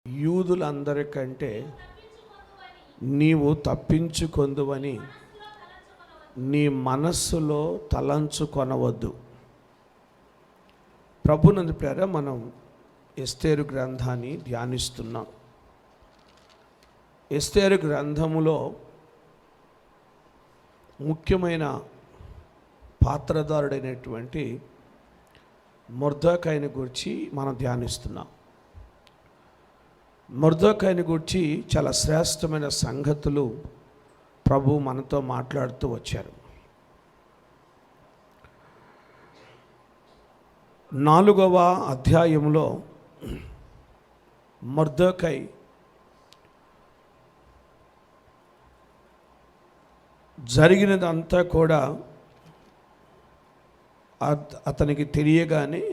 యూదులందరికంటే నీవు తప్పించుకొందువని నీ మనస్సులో తలంచుకొనవద్దు. ప్రభునందు ప్రేర మనం ఎస్తేరు గ్రంథాన్ని ధ్యానిస్తున్నాం. ఎస్తేరు గ్రంథములో ముఖ్యమైన పాత్రధారుడైనటువంటి మొర్దెకైని గురించి మనం ధ్యానిస్తున్నాం. మొర్దెకైని గురించి చాలా శ్రేష్టమైన సంగతులు ప్రభు మనతో మాట్లాడుతూ వచ్చారు. 4వ అధ్యాయంలో మొర్దెకై జరిగినదంతా కూడా అతనికి తెలియగానే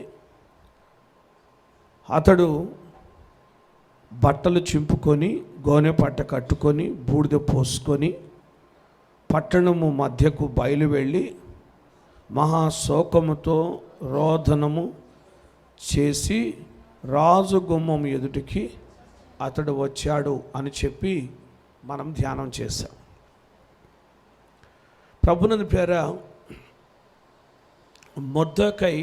అతడు బట్టలు చింపుకొని గోనె పట్ట కట్టుకొని బూడిద పోసుకొని పట్టణము మధ్యకు బయలు వెళ్ళి మహాశోకముతో రోదనము చేసి రాజు గుమ్మం ఎదుటికి అతడు వచ్చాడు అని చెప్పి మనం ధ్యానం చేశాం. ప్రభునందు పేర మొర్దెకై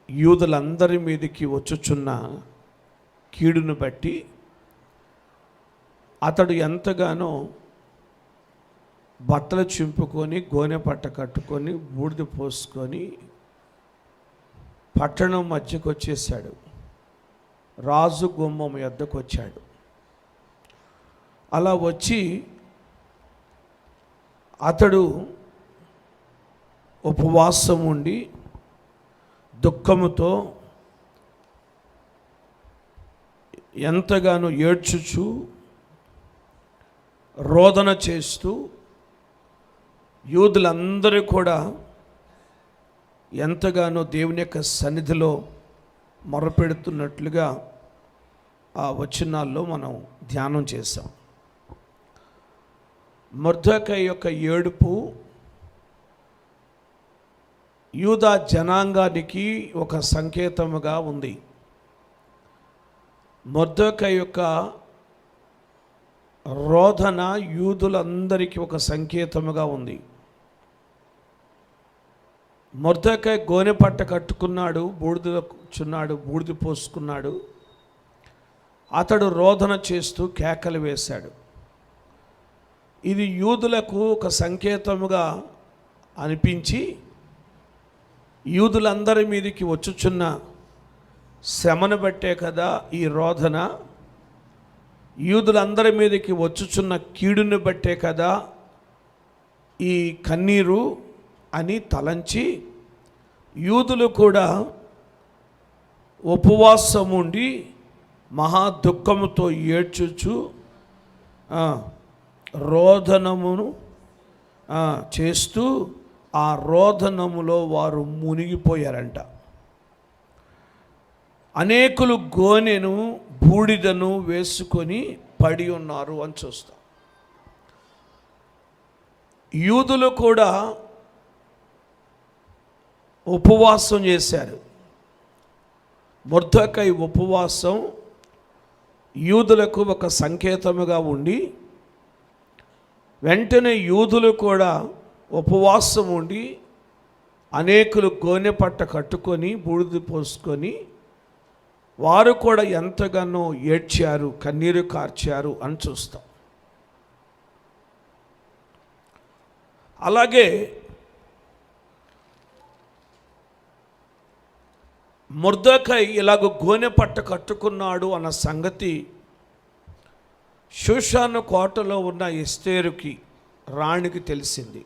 యూదులందరి మీదకి వచ్చుచున్న కీడును బట్టి అతడు ఎంతగానో బట్టలు చింపుకొని గోనె పట్ట కట్టుకొని బూడిద పోసుకొని పట్టణం మధ్యకు వచ్చేసాడు. రాజు గుమ్మం యొద్దకు వచ్చాడు. అలా వచ్చి అతడు ఉపవాసం ఉండి దుఃఖముతో ఎంతగానో ఏడ్చుచు రోదన చేస్తూ యూదులందరూ కూడా ఎంతగానో దేవుని యొక్క సన్నిధిలో మొరపెడుతున్నట్లుగా ఆ వచనాల్లో మనం ధ్యానం చేశాం. మొర్దెకై యొక్క ఏడుపు యూదా జనాంగానికి ఒక సంకేతముగా ఉంది. మొర్దెకై యొక్క రోదన యూదులందరికీ ఒక సంకేతముగా ఉంది. మొర్దెకై గోనె పట్ట కట్టుకున్నాడు, బూడిద పోసుకున్నాడు. అతడు రోదన చేస్తూ కేకలు వేశాడు. ఇది యూదులకు ఒక సంకేతముగా అనిపించి యూదులందరి మీదకి వచ్చుచున్న శ్రమను బట్టే కదా ఈ రోదన, యూదులందరి మీదకి వచ్చుచున్న కీడుని బట్టే కదా ఈ కన్నీరు అని తలంచి యూదులు కూడా ఉపవాసం ఉండి మహా దుఃఖముతో ఏడ్చుచు రోదనమును చేస్తూ ఆ రోదనములో వారు మునిగిపోయారంట. అనేకులు గోనెను బూడిదను వేసుకొని పడి ఉన్నారు అని చూస్తాం. యూదులు కూడా ఉపవాసం చేశారు. మొర్దెకై ఉపవాసం యూదులకు ఒక సంకేతముగా ఉండి వెంటనే యూదులు కూడా ఉపవాసం ఉండి అనేకులు గోనె పట్ట కట్టుకొని బూడిద పోసుకొని వారు కూడా ఎంతగానో ఏడ్చారు, కన్నీరు కార్చారు అని చూస్తాం. అలాగే మొర్దెకై ఇలాగ గోనె పట్ట కట్టుకున్నాడు అన్న సంగతి షూషాను కోటలో ఉన్న ఎస్తేరుకి రాణికి తెలిసింది.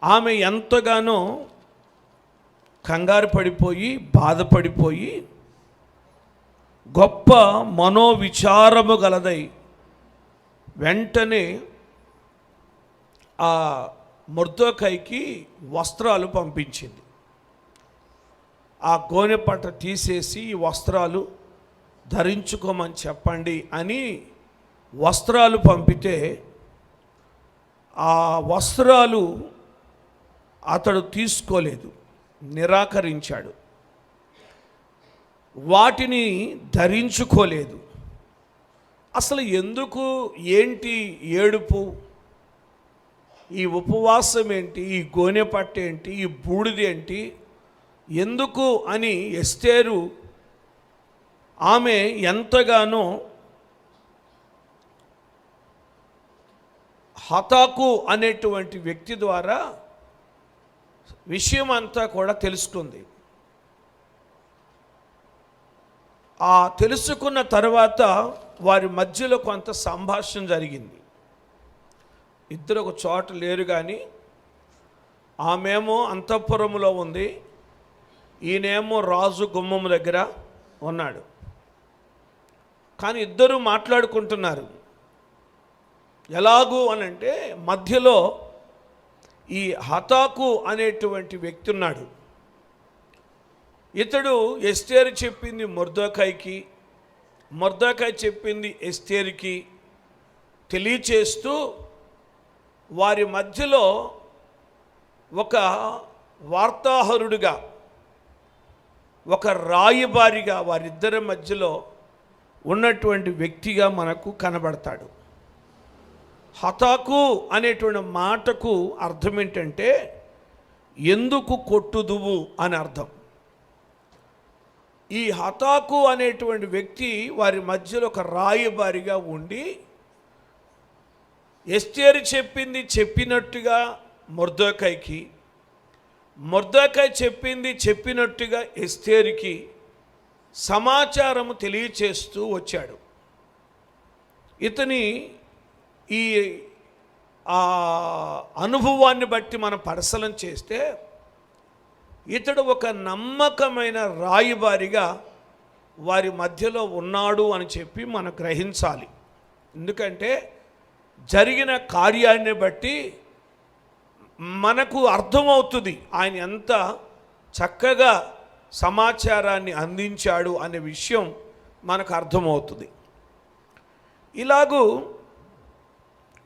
ఆమె ఎంతగానో కంగారు పడిపోయి బాధపడిపోయి గొప్ప మనోవిచారము గలదై వెంటనే ఆ మొర్దెకైకి వస్త్రాలు పంపించింది. ఆ గోనె పట్ట తీసేసి ఈ వస్త్రాలు ధరించుకోమని చెప్పండి అని వస్త్రాలు పంపితే ఆ వస్త్రాలు అతడు తీసుకోలేదు. నిరాకరించాడు, వాటిని ధరించుకోలేదు. అసలు ఎందుకు, ఏంటి ఏడుపు, ఈ ఉపవాసం ఏంటి, ఈ గోనె పట్టు ఏంటి, ఈ బూడిద ఏంటి, ఎందుకు అని ఎస్తేరు ఆమె ఎంతగానో హతాకు అనేటువంటి వ్యక్తి ద్వారా విషయం అంతా కూడా తెలుసుకుంది. ఆ తెలుసుకున్న తర్వాత వారి మధ్యలో కొంత సంభాషణ జరిగింది. ఇద్దరు ఒక చోట లేరు, కానీ ఆమెమో అంతఃపురములో ఉంది, ఈయనేమో రాజు గుమ్మం దగ్గర ఉన్నాడు. కానీ ఇద్దరు మాట్లాడుకుంటున్నారు. ఎలాగూ అనంటే మధ్యలో ఈ హతాకు అనేటువంటి వ్యక్తి ఉన్నాడు. ఇతడు ఎస్తేరు చెప్పింది మొర్దెకైకి, మొర్దెకై చెప్పింది ఎస్తేరుకి తెలియచేస్తూ వారి మధ్యలో ఒక వార్తాహరుడిగా, ఒక రాయబారిగా వారిద్దరి మధ్యలో ఉన్నటువంటి వ్యక్తిగా మనకు కనబడతాడు. హతాకు అనేటువంటి మాటకు అర్థం ఏంటంటే ఎందుకు కొట్టుదువు అని అర్థం. ఈ హతాకు అనేటువంటి వ్యక్తి వారి మధ్యలో ఒక రాయబారిగా ఉండి ఎస్తేరు చెప్పింది చెప్పినట్టుగా మొర్దెకైకి, మొర్దెకై చెప్పింది చెప్పినట్టుగా ఎస్తేరుకి సమాచారము తెలియచేస్తూ వచ్చాడు. ఇతని ఈ అనుభవాన్ని బట్టి మనం పరిశీలన చేస్తే ఇతడు ఒక నమ్మకమైన రాయబారిగా వారి మధ్యలో ఉన్నాడు అని చెప్పి మనం గ్రహించాలి. ఎందుకంటే జరిగిన కార్యాన్ని బట్టి మనకు అర్థమవుతుంది ఆయన ఎంత చక్కగా సమాచారాన్ని అందించాడు అనే విషయం మనకు అర్థమవుతుంది. ఇలాగూ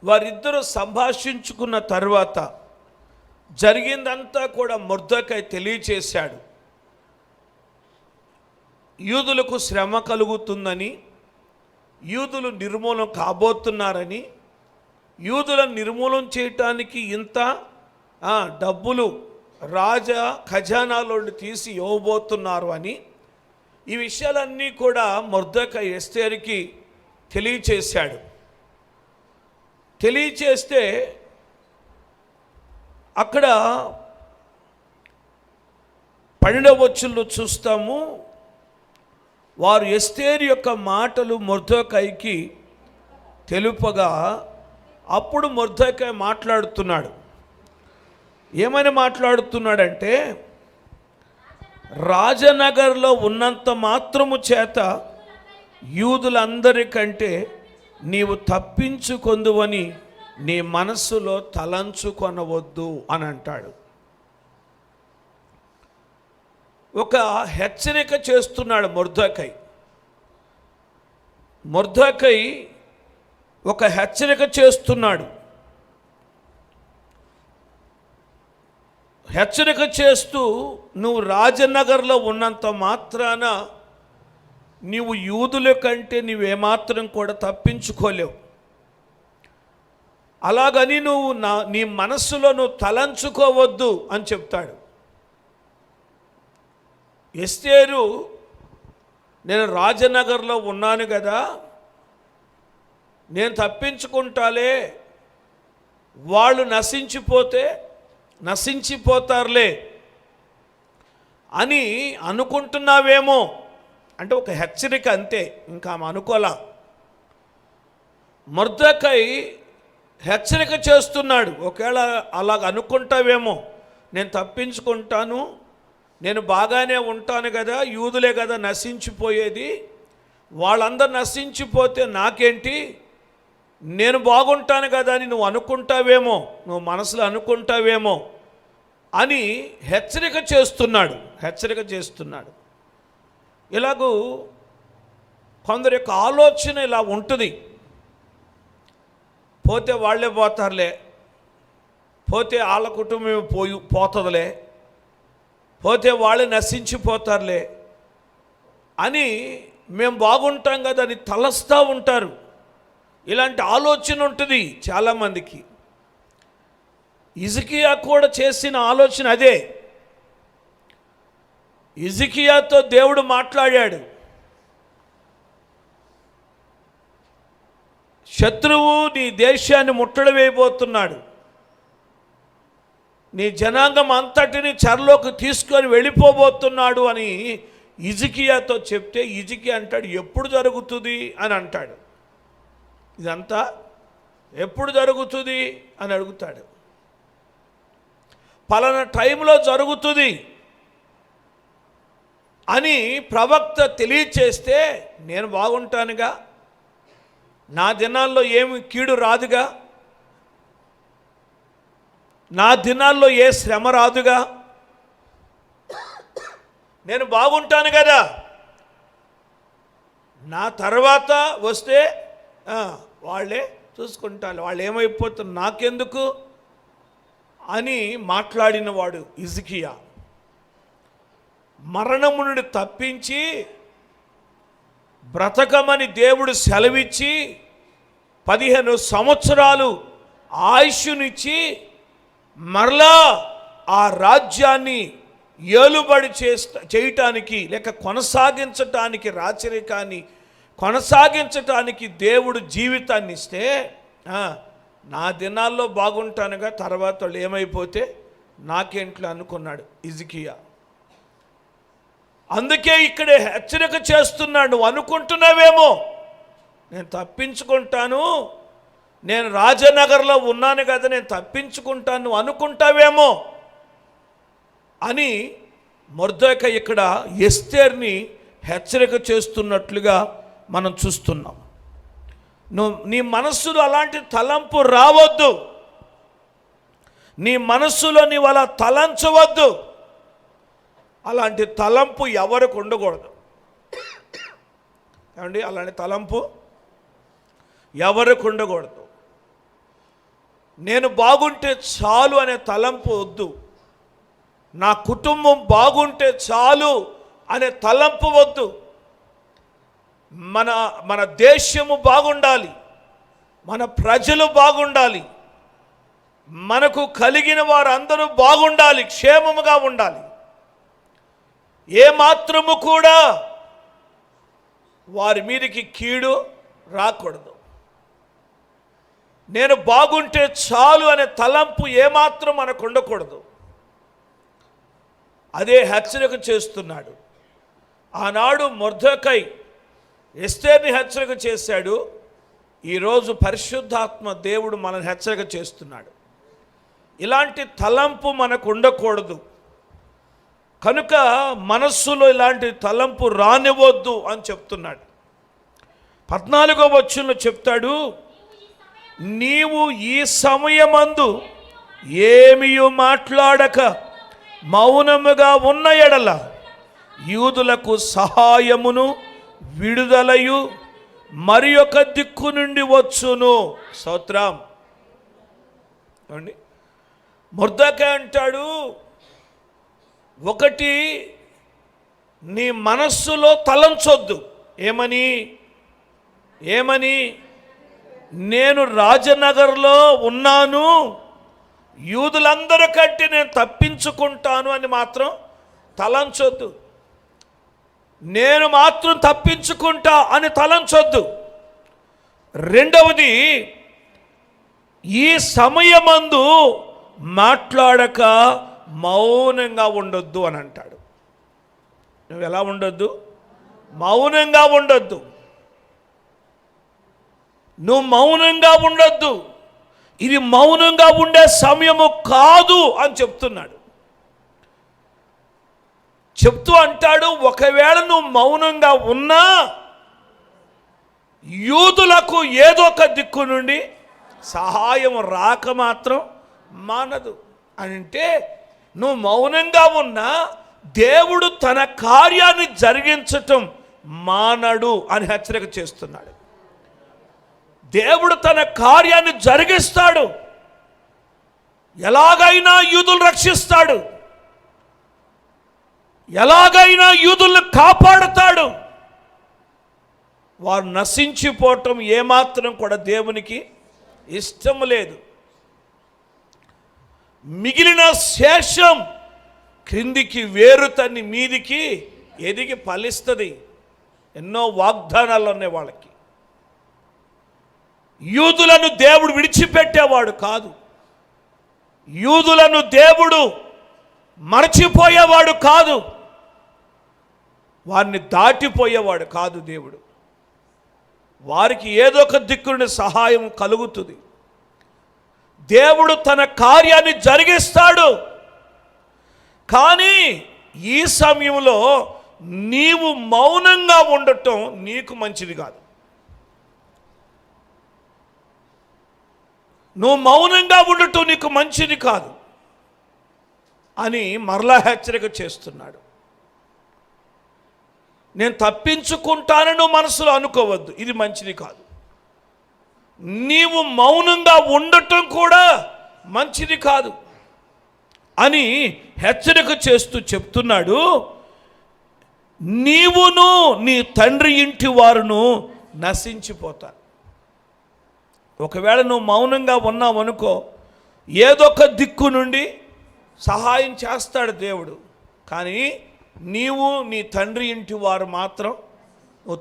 వారిద్దరూ సంభాషించుకున్న తర్వాత జరిగిందంతా కూడా మొర్దెకై తెలియచేశాడు. యూదులకు శ్రమ కలుగుతుందని, యూదులు నిర్మూలన కాబోతున్నారని, యూదులను నిర్మూలన చేయటానికి ఇంత డబ్బులు రాజా ఖజానాలో తీసి ఇవ్వబోతున్నారు అని, ఈ విషయాలన్నీ కూడా మొర్దెకై ఎస్తేరుకి తెలియచేశాడు. తెలియచేస్తే అక్కడ 12వ వచనంలో చూస్తాము, వారు ఎస్తేరు యొక్క మాటలు మొర్దెకైకి తెలుపగా అప్పుడు మొర్దెకై మాట్లాడుతున్నాడు. ఏమని మాట్లాడుతున్నాడంటే, రాజనగర్లో ఉన్నంత మాత్రము చేత యూదులందరికంటే నీవు తప్పించుకొందువని నీ మనస్సులో తలంచుకొనవద్దు అని అంటాడు. ఒక హెచ్చరిక చేస్తున్నాడు మొర్దెకై. మొర్దెకై ఒక హెచ్చరిక చేస్తున్నాడు. హెచ్చరిక చేస్తూ నువ్వు రాజనగర్లో ఉన్నంత మాత్రాన నీవు యూదుల కంటే నీవేమాత్రం కూడా తప్పించుకోలేవు. అలాగని నువ్వు నీ మనస్సులో నువ్వు తలంచుకోవద్దు అని చెప్తాడు. ఎస్తేరు నేను రాజనగర్లో ఉన్నాను కదా, నేను తప్పించుకుంటాలే, వాళ్ళు నశించిపోతారులే అని అనుకుంటున్నావేమో అంటే ఒక హెచ్చరిక అంతే, ఇంకా ఆమె అనుకోలా. మొర్దెకై హెచ్చరిక చేస్తున్నాడు, ఒకవేళ అలాగ అనుకుంటావేమో, నేను తప్పించుకుంటాను, నేను బాగానే ఉంటాను కదా, యూదులే కదా నశించిపోయేది, వాళ్ళందరూ నశించిపోతే నాకేంటి, నేను బాగుంటాను కదా అని నువ్వు అనుకుంటావేమో, నువ్వు మనసులో అనుకుంటావేమో అని హెచ్చరిక చేస్తున్నాడు. ఇలాగూ కొందరి యొక్క ఆలోచన ఇలా ఉంటుంది, పోతే వాళ్ళే పోతారులే, పోతే వాళ్ళ కుటుంబం పోతుందిలే, పోతే వాళ్ళు నశించిపోతారులే అని మేము బాగుంటాం కదా అని తలస్తూ ఉంటారు. ఇలాంటి ఆలోచన ఉంటుంది చాలామందికి. హిజ్కియా కూడా చేసిన ఆలోచన అదే. హిజ్కియాతో దేవుడు మాట్లాడాడు, శత్రువు నీ దేశాన్ని ముట్టడి వేయబోతున్నాడు, నీ జనాంగం అంతటిని చెరలోకి తీసుకొని వెళ్ళిపోబోతున్నాడు అని హిజ్కియాతో చెప్తే హిజ్కియా అంటాడు, ఎప్పుడు జరుగుతుంది అని అంటాడు. ఇదంతా ఎప్పుడు జరుగుతుంది అని అడుగుతాడు. పలానా టైంలో జరుగుతుంది అని ప్రవక్త తెలియచేస్తే నేను బాగుంటానుగా, నా దినాల్లో ఏమి కీడు రాదుగా, నా దినాల్లో ఏ శ్రమ రాదుగా, నేను బాగుంటాను కదా, నా తర్వాత వస్తే వాళ్ళే చూసుకుంటారు, వాళ్ళు ఏమైపోతారు నాకెందుకు అని మాట్లాడినవాడు హిజ్కియా. మరణము నుండి తప్పించి బ్రతకమని దేవుడు సెలవిచ్చి 15 సంవత్సరాలు ఆయుష్నిచ్చి మరలా ఆ రాజ్యాన్ని ఏలుబడి చేయటానికి లేక కొనసాగించటానికి, రాచరికాన్ని కొనసాగించటానికి దేవుడు జీవితాన్ని ఇస్తే నా దినాల్లో బాగుంటానుగా, తర్వాత వాళ్ళు ఏమైపోతే నాకేంట్లో అనుకున్నాడు హిజ్కియా. అందుకే ఇక్కడే హెచ్చరిక చేస్తున్నాడు. నువ్వు అనుకుంటున్నావేమో నేను తప్పించుకుంటాను, నేను రాజనగర్లో ఉన్నాను కదా నేను తప్పించుకుంటాను, నువ్వు అనుకుంటావేమో అని మొర్దెకై ఇక్కడ ఎస్తేర్ని హెచ్చరిక చేస్తున్నట్లుగా మనం చూస్తున్నాం. నీ మనస్సులో అలాంటి తలంపు రావద్దు, నీ మనస్సులో నీవు అలా తలంచవద్దు. అలాంటి తలంపు ఎవరికి ఉండకూడదు. ఏమండి, అలాంటి తలంపు ఎవరికి ఉండకూడదు. నేను బాగుంటే చాలు అనే తలంపు వద్దు, నా కుటుంబం బాగుంటే చాలు అనే తలంపు వద్దు. మన దేశము బాగుండాలి, మన ప్రజలు బాగుండాలి, మనకు కలిగిన వారు అందరూ బాగుండాలి, క్షేమముగా ఉండాలి, ఏమాత్రము కూడా వారి మీదకి కీడు రాకూడదు. నేను బాగుంటే చాలు అనే తలంపు ఏమాత్రం మనకు ఉండకూడదు. అదే హెచ్చరిక చేస్తున్నాడు. ఆనాడు మొర్దెకై ఎస్తేర్ని హెచ్చరిక చేశాడు, ఈరోజు పరిశుద్ధాత్మ దేవుడు మనల్ని హెచ్చరిక చేస్తున్నాడు. ఇలాంటి తలంపు మనకు ఉండకూడదు. కనుక మనస్సులో ఇలాంటి తలంపు రానివ్వద్దు అని చెప్తున్నాడు. 14వ వచనంలో చెప్తాడు, నీవు ఈ సమయమందు ఏమియు మాట్లాడక మౌనముగా ఉన్న ఎడల యూదులకు సహాయమును విడుదలయు మరి ఒక దిక్కు నుండి వచ్చును. స్తోత్రం. మొర్దెకై అంటాడు, ఒకటి నీ మనస్సులో తలంచొద్దు. ఏమని నేను రాజనగర్లో ఉన్నాను, యూదులందరికంటే నేను తప్పించుకుంటాను అని మాత్రం తలంచొద్దు. నేను మాత్రం తప్పించుకుంటా అని తలంచొద్దు. రెండవది, ఈ సమయమందు మాట్లాడక మౌనంగా ఉండొద్దు అని అంటాడు. నువ్వు ఎలా ఉండొద్దు? మౌనంగా ఉండొద్దు. నువ్వు మౌనంగా ఉండొద్దు. ఇది మౌనంగా ఉండే సమయము కాదు అని చెప్తున్నాడు. చెప్తూ అంటాడు, ఒకవేళ నువ్వు మౌనంగా ఉన్నా యూదులకు ఏదో ఒక దిక్కు నుండి సహాయం రాక మాత్రం మానదు. అంటే నువ్వు మౌనంగా ఉన్నా దేవుడు తన కార్యాన్ని జరిగించటం మానడు అని హెచ్చరిక చేస్తున్నాడు. దేవుడు తన కార్యాన్ని జరిగిస్తాడు, ఎలాగైనా యూదులు రక్షిస్తాడు. ఎలాగైనా యూదులను కాపాడుతాడు. వారు నశించిపోవటం ఏమాత్రం కూడా దేవునికి ఇష్టం లేదు. మిగిలిన శేషం క్రిందికి వేరు తన్ని మీదికి ఎదిగి ఫలిస్తుంది. ఎన్నో వాగ్దానాలు ఉన్నాయి వాళ్ళకి. యూదులను దేవుడు విడిచిపెట్టేవాడు కాదు. యూదులను దేవుడు మరచిపోయేవాడు కాదు. వారిని దాటిపోయేవాడు కాదు దేవుడు. వారికి ఏదో ఒక దిక్కున సహాయం కలుగుతుంది. దేవుడు తన కార్యాన్ని జరిగిస్తాడు. కానీ ఈ సమయంలో నీవు మౌనంగా ఉండటం నీకు మంచిది కాదు. నువ్వు మౌనంగా ఉండటం నీకు మంచిది కాదు అని మరలా హెచ్చరిక చేస్తున్నాడు. నేను తప్పించుకుంటానని మనసులో అనుకోవద్దు, ఇది మంచిది కాదు. నీవు మౌనంగా ఉండటం కూడా మంచిది కాదు అని హెచ్చరిక చేస్తూ చెప్తున్నాడు. నీవును నీ తండ్రి ఇంటి వారును నశించిపోతారు. ఒకవేళ నువ్వు మౌనంగా ఉన్నావనుకో, ఏదో ఒక దిక్కు నుండి సహాయం చేస్తాడు దేవుడు. కానీ నీవు నీ తండ్రి ఇంటి వారు మాత్రం నువ్వు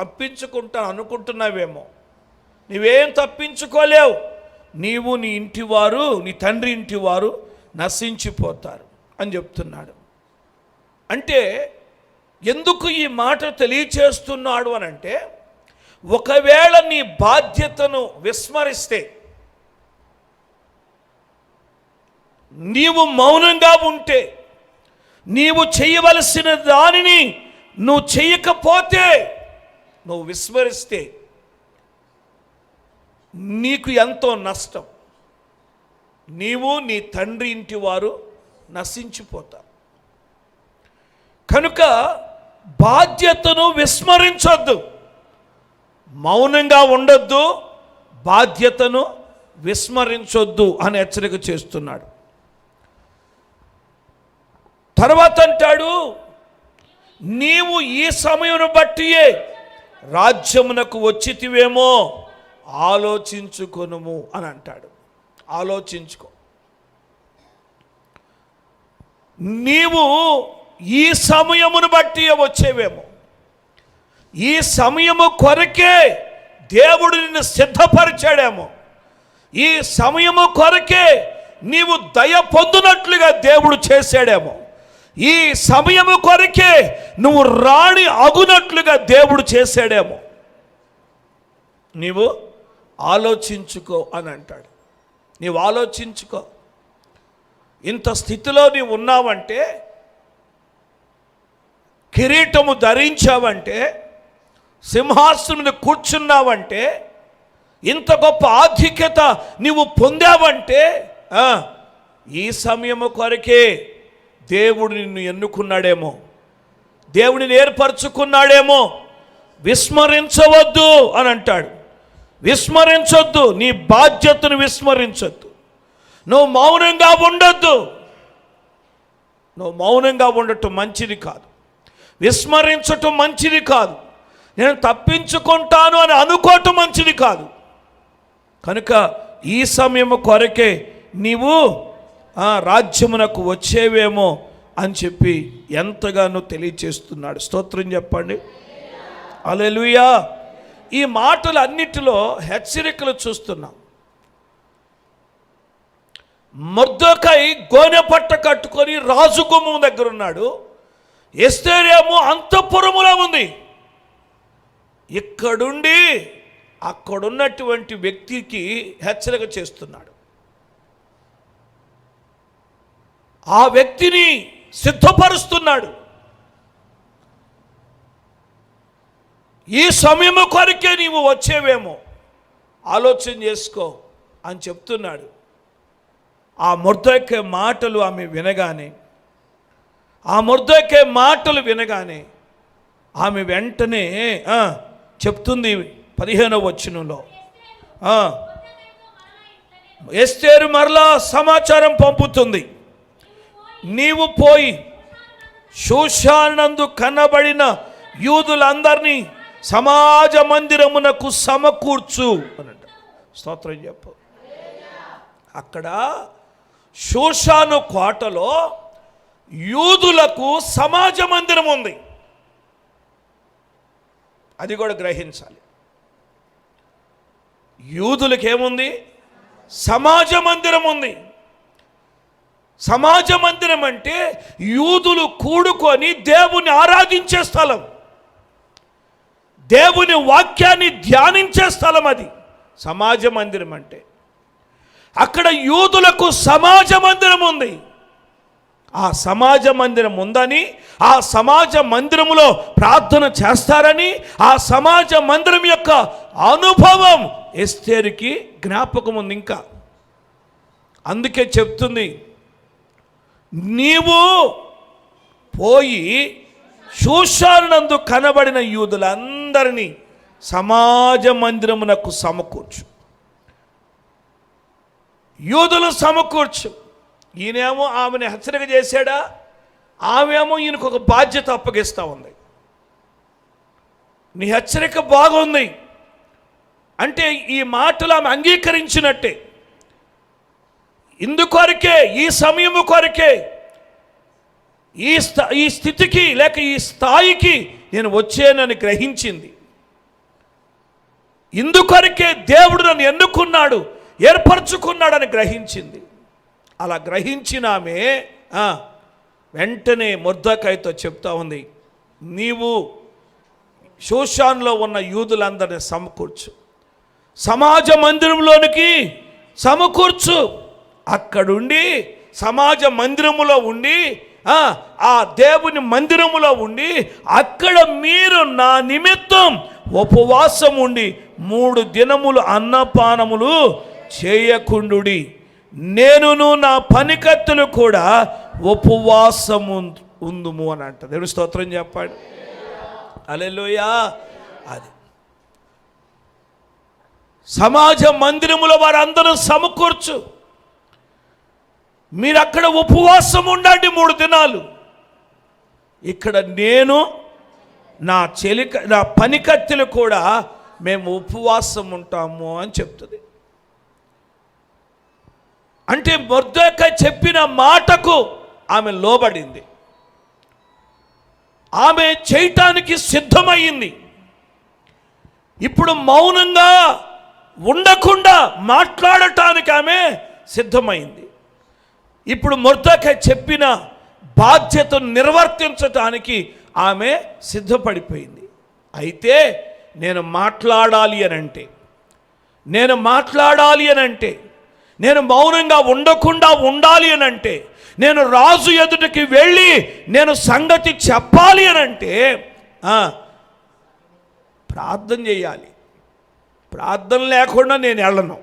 తప్పించుకుంటా అనుకుంటున్నావేమో. నువ్వేం తప్పించుకోలేవు. నీవు నీ ఇంటివారు నీ తండ్రి ఇంటి వారు నశించిపోతారు అని చెప్తున్నాడు. అంటే ఎందుకు ఈ మాట తెలియచేస్తున్నాడు అని అంటే, ఒకవేళ నీ బాధ్యతను విస్మరిస్తే, నీవు మౌనంగా ఉంటే, నీవు చేయవలసిన దానిని నువ్వు చేయకపోతే, నువ్వు విస్మరిస్తే నీకు ఎంతో నష్టం. నీవు నీ తండ్రి ఇంటి వారు నశించిపోతారు. కనుక బాధ్యతను విస్మరించొద్దు. మౌనంగా ఉండొద్దు, బాధ్యతను విస్మరించొద్దు అని హెచ్చరిక చేస్తున్నాడు. తర్వాత అంటాడు, నీవు ఈ సమయమును బట్టియే రాజ్యమునకు వచ్చితివేమో ఆలోచించుకొనుము అని అంటాడు. ఆలోచించుకో. నీవు ఈ సమయమును బట్టి వచ్చేవేమో, ఈ సమయము కొరకే దేవుడు నిన్ను సిద్ధపరిచాడేమో, ఈ సమయము కొరకే నీవు దయ పొందునట్లుగా దేవుడు చేశాడేమో, ఈ సమయము కొరకే నువ్వు రాణి అగునట్లుగా దేవుడు చేశాడేమో. నీవు ఆలోచించుకో అని అంటాడు. నీవు ఆలోచించుకో. ఇంత స్థితిలో నీవు ఉన్నావంటే, కిరీటము ధరించావంటే, సింహాసనం మీద కూర్చున్నావంటే, ఇంత గొప్ప ఆధిక్యత నీవు పొందావంటే, ఈ సమయము కొరకే దేవుడు నిన్ను ఎన్నుకున్నాడేమో, దేవుడిని ఏర్పరచుకున్నాడేమో. విస్మరించవద్దు అని అంటాడు. విస్మరించొద్దు, నీ బాధ్యతను విస్మరించొద్దు. నువ్వు మౌనంగా ఉండొద్దు. నువ్వు మౌనంగా ఉండటం మంచిది కాదు. విస్మరించటం మంచిది కాదు. నేను తప్పించుకుంటాను అని అనుకోవటం మంచిది కాదు. కనుక ఈ సమయము కొరకే నీవు రాజ్యమునకు వచ్చేవేమో అని చెప్పి ఎంతగానో తెలియచేస్తున్నాడు. స్తోత్రం చెప్పండి. హల్లెలూయా. ఈ మాటలు అన్నిటిలో హెచ్చరికలు చూస్తున్నాం. మొర్దెకై గోనె పట్ట కట్టుకొని రాజు గుమ్మం దగ్గర ఉన్నాడు. ఎస్తేరేమో అంతఃపురములో ఉంది. ఇక్కడుండి అక్కడున్నటువంటి వ్యక్తికి హెచ్చరిక చేస్తున్నాడు. ఆ వ్యక్తిని సిద్ధపరుస్తున్నాడు. ఈ సమయము కొరకే నీవు వచ్చేవేమో ఆలోచన చేసుకో అని చెప్తున్నాడు. ఆ మొర్దెకై మాటలు ఆమె వినగానే, ఆ మొర్దెకై మాటలు వినగానే ఆమె వెంటనే చెప్తుంది 15వ వచనంలో, ఎస్తేరు మరలా సమాచారం పంపుతుంది. నీవు పోయి షూషానందు కనబడిన యూదులందరినీ సమాజ మందిరమునకు సమకూర్చు అనంట. స్తోత్రం చెప్పు. అక్కడ షూషాను కోటలో యూదులకు సమాజ మందిరం ఉంది. అది కూడా గ్రహించాలి. యూదులకు ఏముంది? సమాజ మందిరం ఉంది. సమాజ మందిరం అంటే యూదులు కూడుకొని దేవుని ఆరాధించే స్థలం, దేవుని వాక్యాన్ని ధ్యానించే స్థలం. అది సమాజ మందిరం అంటే. అక్కడ యూదులకు సమాజ మందిరం ఉంది. ఆ సమాజ మందిరం ఉందని, ఆ సమాజ మందిరములో ప్రార్థన చేస్తారని, ఆ సమాజ మందిరం యొక్క అనుభవం ఎస్తేరుకి జ్ఞాపకం ఉంది. ఇంకా అందుకే చెప్తుంది, నీవు పోయి షూషానునందు కనబడిన యూదులందరినీ సమాజ మందిరమునకు సమకూర్చు. యూదులు సమకూర్చు. ఈయనేమో ఆమెను హెచ్చరిక చేశాడా, ఆమెమో ఈయనకు ఒక బాధ్యత అప్పగిస్తూ ఉంది. నీ హెచ్చరిక బాగుంది అంటే ఈ మాటలు ఆమె అంగీకరించినట్టే. ఇందుకొరకే, ఈ సమయము కొరకే, ఈ స్థితికి లేక ఈ స్థాయికి నేను వచ్చానని గ్రహించింది. ఇందుకొరకే దేవుడు నన్ను ఎన్నుకున్నాడు, ఏర్పరచుకున్నాడని గ్రహించింది. అలా గ్రహించిన ఆమె వెంటనే మొర్దెకైతో చెప్తా ఉంది, నీవు షూషాన్లో ఉన్న యూదులందరినీ సమకూర్చు, సమాజ మందిరంలోనికి సమకూర్చు. అక్కడుండి సమాజ మందిరములో ఉండి, ఆ దేవుని మందిరములో ఉండి, అక్కడ మీరు నా నిమిత్తం ఉపవాసం ఉండి 3 దినములు అన్నపానములు చేయకుండుడి. నేనును నా పనికత్తులు కూడా ఉపవాసము ఉందుము అని అంట. దేవుని స్తోత్రం చెప్పాడు. హల్లెలూయా. అది సమాజ మందిరములో వారందరూ సమకూర్చు, మీరు అక్కడ ఉపవాసం ఉండండి 3 దినాలు. ఇక్కడ నేను నా పనికత్తెలు కూడా మేము ఉపవాసం ఉంటాము అని చెప్తుంది. అంటే మొర్దెకై చెప్పిన మాటకు ఆమె లోబడింది, ఆమె చేయటానికి సిద్ధమయ్యింది. ఇప్పుడు మౌనంగా ఉండకుండా మాట్లాడటానికి ఆమె సిద్ధమైంది. ఇప్పుడు మొర్దెకై చెప్పిన బాధ్యతను నిర్వర్తించటానికి ఆమె సిద్ధపడిపోయింది. అయితే నేను మాట్లాడాలి అనంటే, నేను మౌనంగా ఉండకుండా ఉండాలి అనంటే, నేను రాజు ఎదుటికి వెళ్ళి నేను సంగతి చెప్పాలి అనంటే ప్రార్థన చేయాలి. ప్రార్థన లేకుండా నేను వెళ్ళను.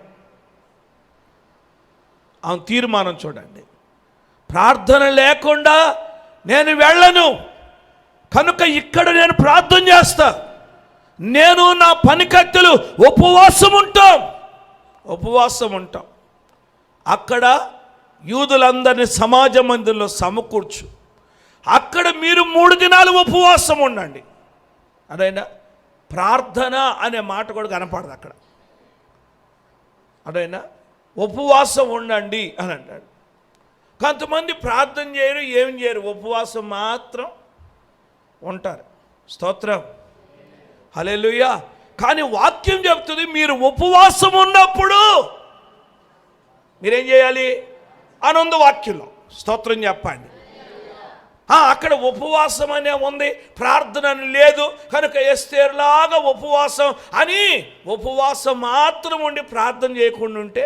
ఆమె తీర్మానం చూడండి, ప్రార్థన లేకుండా నేను వెళ్ళను. కనుక ఇక్కడ నేను ప్రార్థన చేస్తా, నేను నా పనికత్తెలు ఉపవాసం ఉంటాం. అక్కడ యూదులందరినీ సమాజ మందిరంలో సమకూర్చు. అక్కడ మీరు 3 దినాలు ఉపవాసం ఉండండి. అదైనా ప్రార్థన అనే మాట కూడా కనపడదు అక్కడ. అదైనా ఉపవాసం ఉండండి అని అంటాడు. కొంతమంది ప్రార్థన చేయరు, ఏం చేయరు, ఉపవాసం మాత్రం ఉంటారు. స్తోత్రం, హల్లెలూయా. కానీ వాక్యం చెప్తుంది, మీరు ఉపవాసం ఉన్నప్పుడు మీరేం చేయాలి అని ఉంది వాక్యంలో. స్తోత్రం చెప్పండి. అక్కడ ఉపవాసం అనే ఉంది, ప్రార్థన అని లేదు. కనుక ఎస్తేరులాగా ఉపవాసం అని ఉపవాసం మాత్రం ఉండి ప్రార్థన చేయకుండా ఉంటే,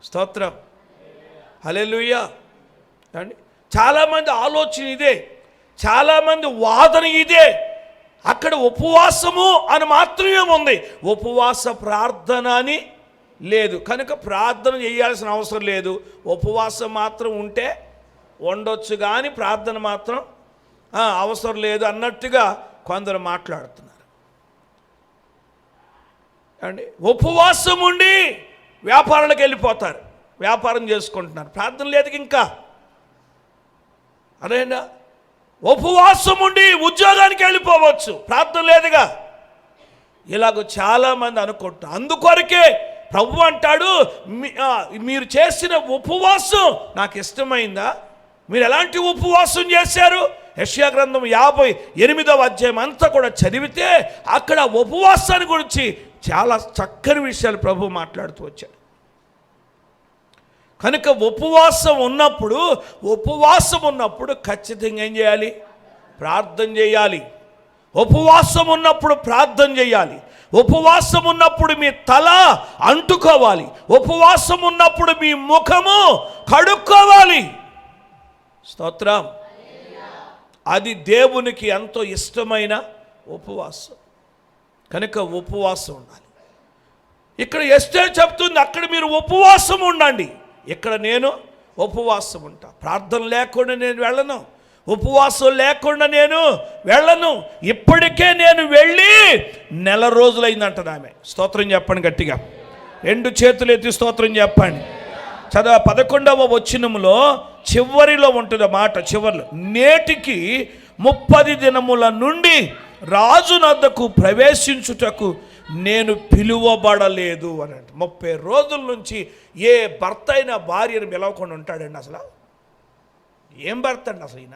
స్తోత్రం, హల్లెలూయా అండి. చాలామంది ఆలోచన ఇదే, చాలామంది వాదన ఇదే. అక్కడ ఉపవాసము అని మాత్రమే ఉంది, ఉపవాస ప్రార్థన అని లేదు. కనుక ప్రార్థన చేయాల్సిన అవసరం లేదు, ఉపవాసం మాత్రం ఉంటే ఉండొచ్చు కానీ ప్రార్థన మాత్రం అవసరం లేదు అన్నట్టుగా కొందరు మాట్లాడుతున్నారు అండి. ఉపవాసం ఉండి వ్యాపారాలకు వెళ్ళిపోతారు, వ్యాపారం చేసుకుంటున్నారు, ప్రార్థన లేదు ఇంకా. అదేనా ఉపవాసం ఉండి ఉద్యోగానికి వెళ్ళిపోవచ్చు, ప్రార్థన లేదుగా. ఇలాగ చాలామంది అనుకుంటారు. అందుకొరకే ప్రభు అంటాడు, మీరు చేసిన ఉపవాసం నాకు ఇష్టమైందా? మీరు ఎలాంటి ఉపవాసం చేశారు? యెషయా గ్రంథం 58వ అధ్యాయం అంతా కూడా చదివితే అక్కడ ఉపవాసాన్ని గురించి చాలా చక్కని విషయాలు ప్రభు మాట్లాడుతూ వచ్చాడు. కనుక ఉపవాసం ఉన్నప్పుడు ఖచ్చితంగా ఏం చేయాలి? ప్రార్థన చేయాలి. ఉపవాసం ఉన్నప్పుడు ప్రార్థన చేయాలి. ఉపవాసం ఉన్నప్పుడు మీ తల అంటుకోవాలి. ఉపవాసం ఉన్నప్పుడు మీ ముఖము కడుక్కోవాలి. స్తోత్రం. అది దేవునికి ఎంతో ఇష్టమైన ఉపవాసం. కనుక ఉపవాసం ఉండాలి. ఇక్కడ ఎస్టేర్ చెప్తుంది, అక్కడ మీరు ఉపవాసం ఉండండి, ఇక్కడ నేను ఉపవాసం ఉంటా. ప్రార్థన లేకుండా నేను వెళ్ళను, ఉపవాసం లేకుండా నేను వెళ్ళను. ఇప్పటికే నేను వెళ్ళి 1 నెల రోజులైందంటది ఆమె. స్తోత్రం చెప్పండి గట్టిగా, 2 చేతులు ఎత్తి స్తోత్రం చెప్పండి. 11వ వచనంలో చివరిలో ఉంటుంది మాట, చివరిలో, నేటికి 30 దినముల నుండి రాజునద్దకు ప్రవేశించుటకు నేను పిలువబడలేదు అని అంటే 30 రోజుల నుంచి ఏ భర్త అయినా భార్యను పిలవకుండా ఉంటాడండి? అసలు ఏం భర్త అండి అసలు ఈయన?